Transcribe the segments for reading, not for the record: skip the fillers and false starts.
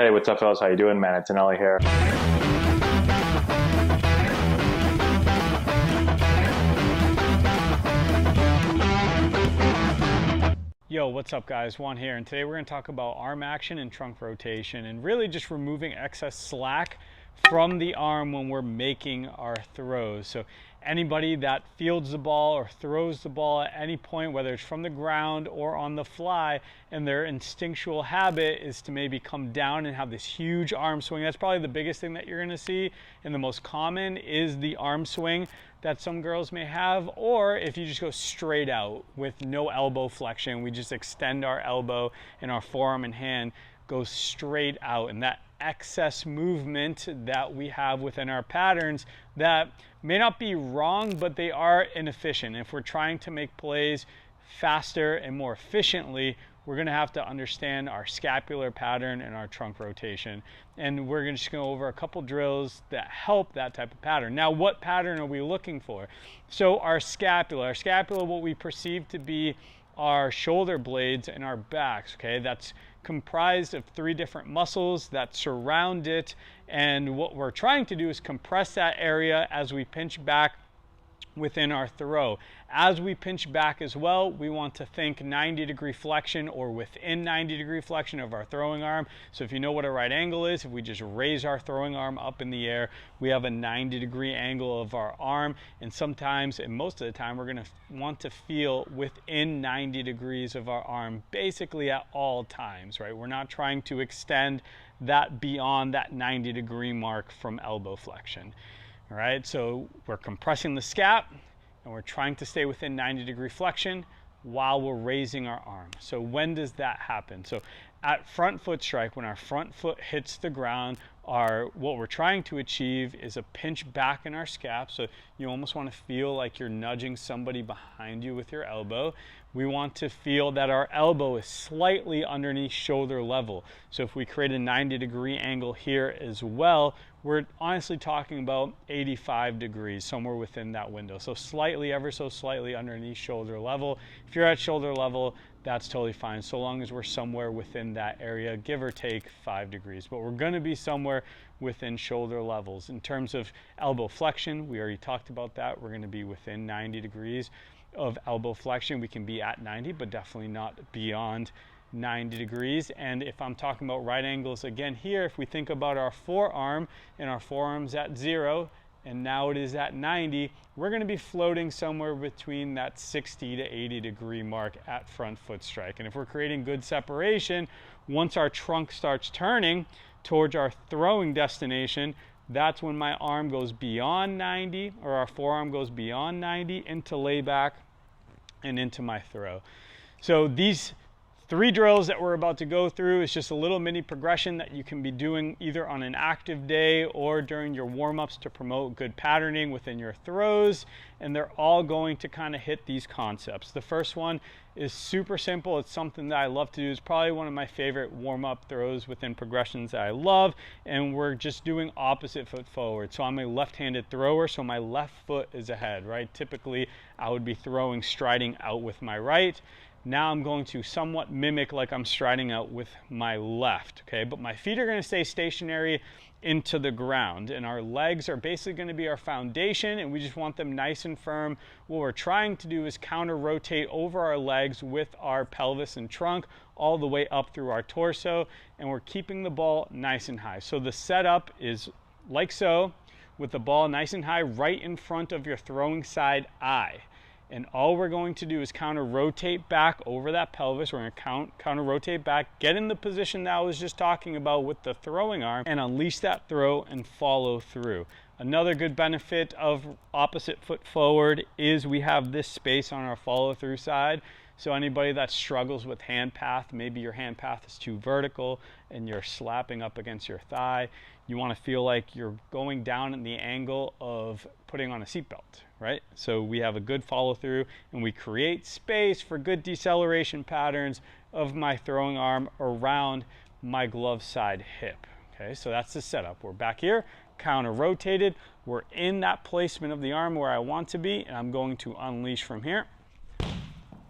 Hey, what's up, fellas? How you doing, man? Antonelli here. Yo, what's up guys? Juan here, and today we're going to talk about arm action and trunk rotation and really just removing excess slack from the arm when we're making our throws. So anybody that fields the ball or throws the ball at any point, whether it's from the ground or on the fly, and their instinctual habit is to maybe come down and have this huge arm swing. That's probably the biggest thing that you're going to see, and the most common is the arm swing that some girls may have. Or if you just go straight out with no elbow flexion, we just extend our elbow and our forearm and hand goes straight out, and that excess movement that we have within our patterns that may not be wrong, but they are inefficient. If we're trying to make plays faster and more efficiently, we're going to have to understand our scapular pattern and our trunk rotation. And we're just going to go over a couple drills that help that type of pattern. Now, what pattern are we looking for? So our scapula, what we perceive to be our shoulder blades and our backs, okay? That's comprised of 3 different muscles that surround it. And what we're trying to do is compress that area as we pinch back within our throw. As we pinch back as well, we want to think 90-degree flexion or within 90-degree flexion of our throwing arm. So if you know what a right angle is, if we just raise our throwing arm up in the air, we have a 90-degree angle of our arm. And sometimes, and most of the time, we're going to want to feel within 90 degrees of our arm, basically at all times, right? We're not trying to extend that beyond that 90-degree mark from elbow flexion. All right, so we're compressing the scap and we're trying to stay within 90-degree flexion while we're raising our arm. So when does that happen? So at front foot strike, when our front foot hits the ground, what we're trying to achieve is a pinch back in our scap. So you almost want to feel like you're nudging somebody behind you with your elbow. We want to feel that our elbow is slightly underneath shoulder level. So if we create a 90-degree angle here as well, we're honestly talking about 85 degrees, somewhere within that window. So slightly, ever so slightly underneath shoulder level. If you're at shoulder level, that's totally fine, so long as we're somewhere within that area, give or take 5 degrees. But we're going to be somewhere within shoulder levels. In terms of elbow flexion, we already talked about that. We're going to be within 90 degrees of elbow flexion. We can be at 90, but definitely not beyond 90 degrees. And if I'm talking about right angles again here, if we think about our forearm, and our forearm's at 0, and now it is at 90, we're going to be floating somewhere between that 60 to 80 degree mark at front foot strike. And if we're creating good separation, once our trunk starts turning towards our throwing destination, that's when my arm goes beyond 90, or our forearm goes beyond 90 into layback and into my throw. So these 3 drills that we're about to go through is just a little mini progression that you can be doing either on an active day or during your warm-ups to promote good patterning within your throws, and they're all going to kind of hit these concepts. The first one is super simple. It's something that I love to do. It's probably one of my favorite warm-up throws within progressions that I love, and we're just doing opposite foot forward. So I'm a left-handed thrower, so my left foot is ahead, right? Typically, I would be throwing striding out with my right. Now I'm going to somewhat mimic like I'm striding out with my left, okay? But my feet are going to stay stationary into the ground, and our legs are basically going to be our foundation, and we just want them nice and firm. What we're trying to do is counter rotate over our legs with our pelvis and trunk all the way up through our torso, and we're keeping the ball nice and high. So the setup is like so, with the ball nice and high right in front of your throwing side eye. And all we're going to do is counter rotate back over that pelvis. We're going to counter rotate back, get in the position that I was just talking about with the throwing arm, and unleash that throw and follow through. Another good benefit of opposite foot forward is we have this space on our follow through side. So anybody that struggles with hand path, maybe your hand path is too vertical and you're slapping up against your thigh, you want to feel like you're going down in the angle of putting on a seatbelt, right? So we have a good follow through, and we create space for good deceleration patterns of my throwing arm around my glove side hip. Okay, so that's the setup. We're back here, counter rotated, we're in that placement of the arm where I want to be, and I'm going to unleash from here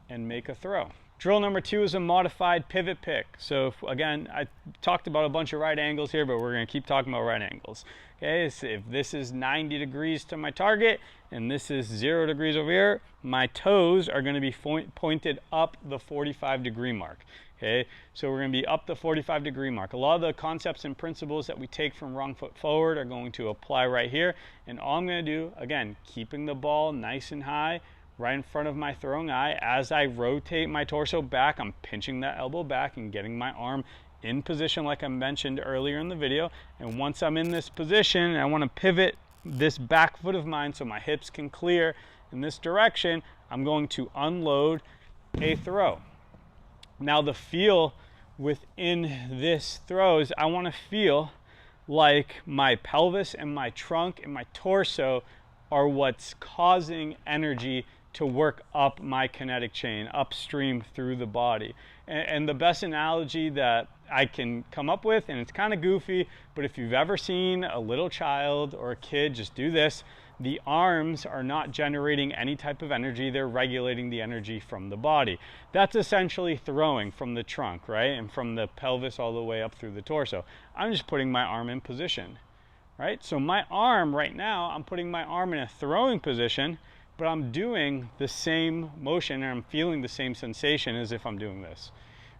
and make a throw. Drill number 2 is a modified pivot pick. So again, I talked about a bunch of right angles here, but we're going to keep talking about right angles. Okay, so if this is 90 degrees to my target and this is 0 degrees over here, my toes are going to be pointed up the 45-degree mark. Okay, so we're going to be up the 45-degree mark. A lot of the concepts and principles that we take from wrong foot forward are going to apply right here. And all I'm going to do, again, keeping the ball nice and high, right in front of my throwing eye. As I rotate my torso back, I'm pinching that elbow back and getting my arm in position like I mentioned earlier in the video. And once I'm in this position, I want to pivot this back foot of mine so my hips can clear in this direction, I'm going to unload a throw. Now the feel within this throw is I want to feel like my pelvis and my trunk and my torso are what's causing energy to work up my kinetic chain, upstream through the body. And the best analogy that I can come up with, and it's kind of goofy, but if you've ever seen a little child or a kid just do this, the arms are not generating any type of energy, they're regulating the energy from the body. That's essentially throwing from the trunk, right? And from the pelvis all the way up through the torso. I'm just putting my arm in position, right? So my arm right now, I'm putting my arm in a throwing position, but I'm doing the same motion and I'm feeling the same sensation as if I'm doing this.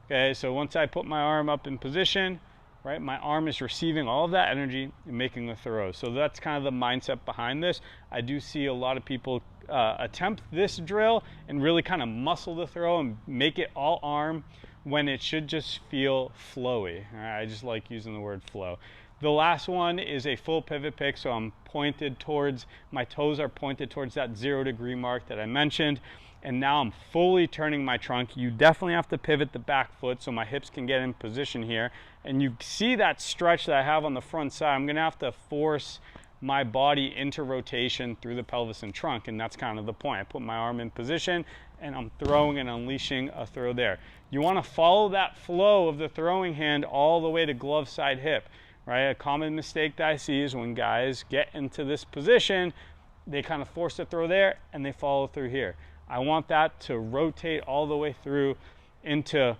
Okay, so once I put my arm up in position, right, my arm is receiving all of that energy and making the throw. So that's kind of the mindset behind this. I do see a lot of people attempt this drill and really kind of muscle the throw and make it all arm when it should just feel flowy. All right, I just like using the word flow. The last one is a full pivot pick, so I'm pointed towards, my toes are pointed towards that 0 degree mark that I mentioned, and now I'm fully turning my trunk. You definitely have to pivot the back foot so my hips can get in position here, and you see that stretch that I have on the front side. I'm gonna have to force my body into rotation through the pelvis and trunk, and that's kind of the point. I put my arm in position and I'm throwing and unleashing a throw there. You want to follow that flow of the throwing hand all the way to glove side hip. Right? A common mistake that I see is when guys get into this position, they kind of force the throw there and they follow through here. I want that to rotate all the way through into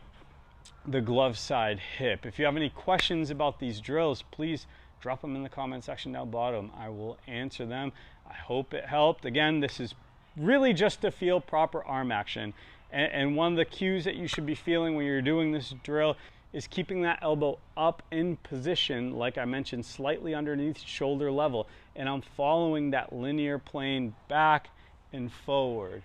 the glove side hip. If you have any questions about these drills, please drop them in the comment section down bottom. I will answer them. I hope it helped. Again, this is really just to feel proper arm action. And one of the cues that you should be feeling when you're doing this drill is keeping that elbow up in position, like I mentioned, slightly underneath shoulder level. And I'm following that linear plane back and forward,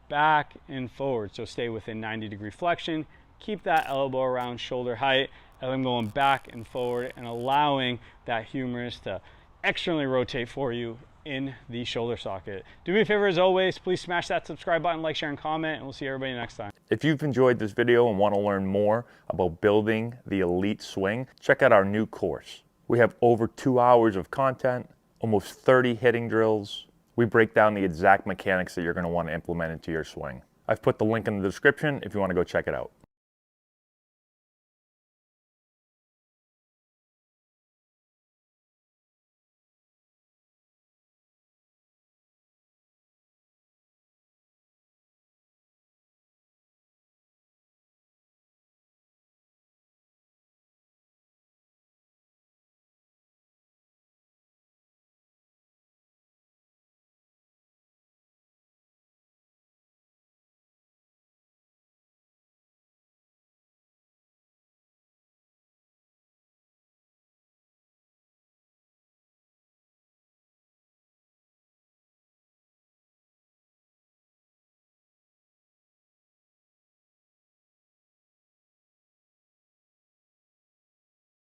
back and forward. So stay within 90-degree flexion, keep that elbow around shoulder height, and I'm going back and forward and allowing that humerus to externally rotate for you in the shoulder socket. Do me a favor as always, please smash that subscribe button, like, share, and comment, and we'll see everybody next time. If you've enjoyed this video and want to learn more about building the elite swing, check out our new course. We have over 2 hours of content, almost 30 hitting drills. We break down the exact mechanics that you're going to want to implement into your swing. I've put the link in the description if you want to go check it out.